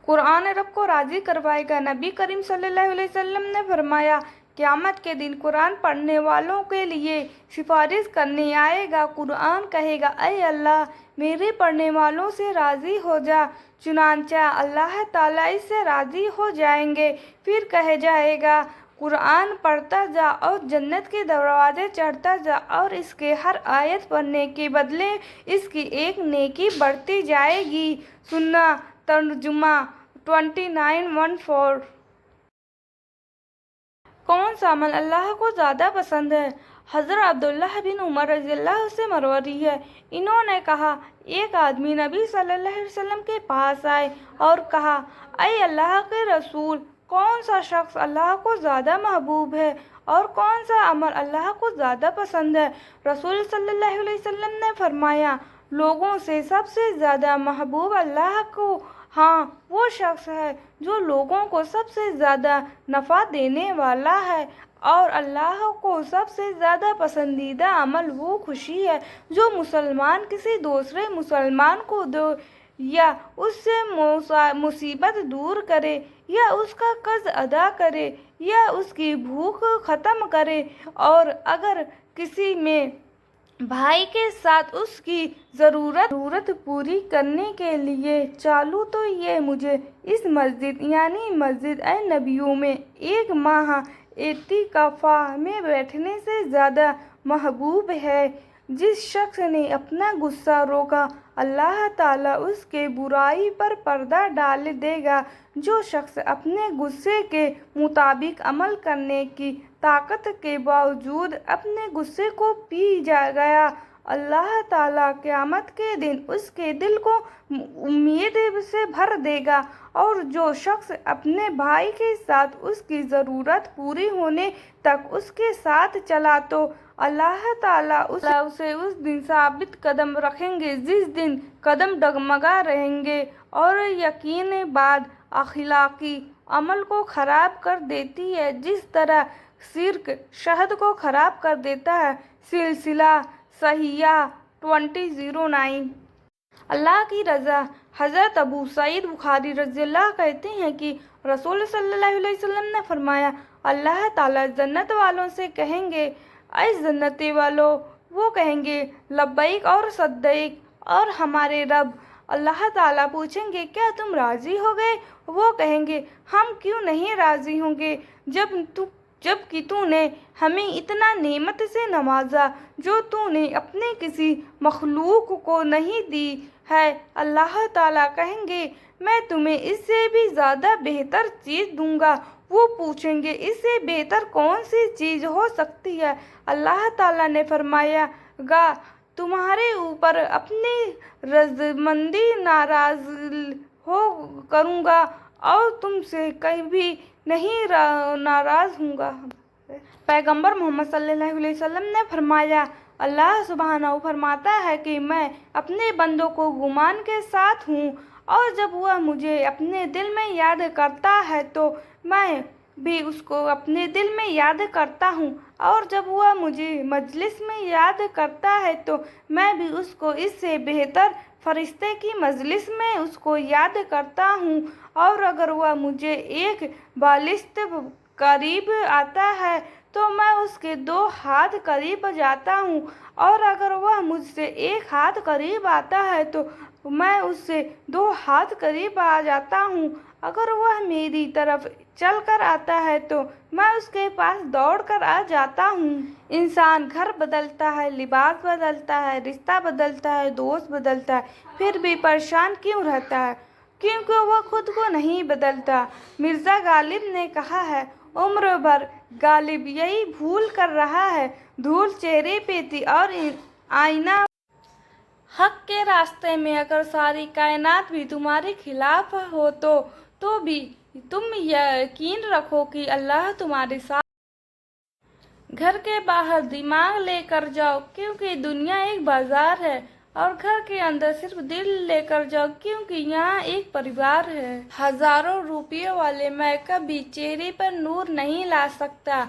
قرآن رب کو راضی کروائے گا۔ نبی کریم صلی اللہ علیہ وسلم نے فرمایا، قیامت کے دن قرآن پڑھنے والوں کے لیے سفارش کرنے آئے گا۔ قرآن کہے گا، اے اللہ، میرے پڑھنے والوں سے راضی ہو جا۔ چنانچہ اللہ تعالیٰ اس سے راضی ہو جائیں گے۔ پھر کہا جائے گا، قرآن پڑھتا جا اور جنت کے دروازے چڑھتا جا، اور اس کے ہر آیت پڑھنے کے بدلے اس کی ایک نیکی بڑھتی جائے گی۔ سنہ ترجمہ 2914۔ کون سا عمل اللہ کو زیادہ پسند ہے؟ حضرت عبداللہ بن عمر رضی اللہ سے مروی ہے، انہوں نے کہا، ایک آدمی نبی صلی اللہ علیہ وسلم کے پاس آئے اور کہا، اے اللہ کے رسول، کون سا شخص اللہ کو زیادہ محبوب ہے اور کون سا عمل اللہ کو زیادہ پسند ہے؟ رسول صلی اللہ علیہ وسلم نے فرمایا، لوگوں سے سب سے زیادہ محبوب اللہ کو ہاں وہ شخص ہے جو لوگوں کو سب سے زیادہ نفع دینے والا ہے، اور اللہ کو سب سے زیادہ پسندیدہ عمل وہ خوشی ہے جو مسلمان کسی دوسرے مسلمان کو دے، یا اس سے مصیبت دور کرے، یا اس کا قرض ادا کرے، یا اس کی بھوک ختم کرے، اور اگر کسی میں بھائی کے ساتھ اس کی ضرورت پوری کرنے کے لیے چالوں تو یہ مجھے اس مسجد یعنی مسجد نبوی میں ایک ماہ اعتکاف میں بیٹھنے سے زیادہ محبوب ہے۔ جس شخص نے اپنا غصہ روکا، اللہ تعالیٰ اس کے برائی پر پردہ ڈال دے گا۔ جو شخص اپنے غصے کے مطابق عمل کرنے کی طاقت کے باوجود اپنے غصے کو پی گیا، اللہ تعالیٰ قیامت کے دن اس کے دل کو امید سے بھر دے گا، اور جو شخص اپنے بھائی کے ساتھ اس کی ضرورت پوری ہونے تک اس کے ساتھ چلا تو اللہ تعالیٰ اسے اس دن ثابت قدم رکھیں گے جس دن قدم ڈگمگا رہیں گے، اور یقین بات اخلاقی عمل کو خراب کر دیتی ہے جس طرح شرک شہد کو خراب کر دیتا ہے۔ سلسلہ صحیحہ 2009۔ اللہ کی رضا۔ حضرت ابو سعید بخاری رضی اللہ کہتے ہیں کہ رسول صلی اللہ علیہ وسلم نے فرمایا، اللہ تعالیٰ جنت والوں سے کہیں گے، اے جنت والو، وہ کہیں گے، لبیک اور صدیق، اور ہمارے رب۔ اللہ تعالیٰ پوچھیں گے، کیا تم راضی ہو گئے؟ وہ کہیں گے، ہم کیوں نہیں راضی ہوں گے جب کہ تو نے ہمیں اتنا نعمت سے نوازا جو تو نے اپنے کسی مخلوق کو نہیں دی ہے۔ اللہ تعالیٰ کہیں گے، میں تمہیں اس سے بھی زیادہ بہتر چیز دوں گا۔ وہ پوچھیں گے، اس سے بہتر کون سی چیز ہو سکتی ہے؟ اللہ تعالیٰ نے فرمایا گا، تمہارے اوپر اپنی رضامندی ناراض کروں گا اور تم سے کبھی نہیں ناراض ہوں گا۔ پیغمبر محمد صلی اللہ علیہ وسلم نے فرمایا، اللہ سبحانہ فرماتا ہے کہ میں اپنے بندوں کو گمان کے ساتھ ہوں، اور جب وہ مجھے اپنے دل میں یاد کرتا ہے تو میں بھی اس کو اپنے دل میں یاد کرتا ہوں، اور جب وہ مجھے مجلس میں یاد کرتا ہے تو میں بھی اس کو اس سے بہتر فرشتے کی مجلس میں اس کو یاد کرتا ہوں، اور اگر وہ مجھے ایک بالشت قریب آتا ہے تو میں اس کے 2 ہاتھ قریب جاتا ہوں، اور اگر وہ مجھ سے 1 ہاتھ قریب آتا ہے تو میں اس سے 2 ہاتھ قریب آ جاتا ہوں، اگر وہ میری طرف چل کر آتا ہے تو میں اس کے پاس دوڑ کر آ جاتا ہوں۔ انسان گھر بدلتا ہے، لباس بدلتا ہے، رشتہ بدلتا ہے، دوست بدلتا ہے، پھر بھی پریشان کیوں رہتا ہے؟ کیونکہ وہ خود کو نہیں بدلتا۔ مرزا غالب نے کہا ہے، عمر بھر غالب یہی بھول کر رہا ہے، دھول چہرے پہ تھی اور آئینہ۔ حق کے راستے میں اگر ساری کائنات بھی تمہارے خلاف ہو تو بھی تم یقین رکھو کہ اللہ تمہارے ساتھ۔ گھر کے باہر دماغ لے کر جاؤ کیونکہ دنیا ایک بازار ہے، اور گھر کے اندر صرف دل لے کر جاؤ کیونکہ یہاں ایک پریوار ہے۔ ہزاروں روپیوں والے میں کبھی چہرے پر نور نہیں لا سکتا۔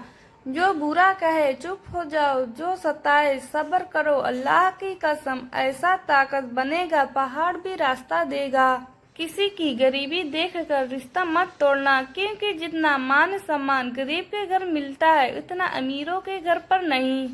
جو برا کہے چپ ہو جاؤ، جو ستائے صبر کرو، اللہ کی قسم ایسا طاقت بنے گا پہاڑ بھی راستہ دے گا۔ کسی کی غریبی دیکھ کر رشتہ مت توڑنا، کیونکہ جتنا مان سمان غریب کے گھر ملتا ہے اتنا امیروں کے گھر پر نہیں۔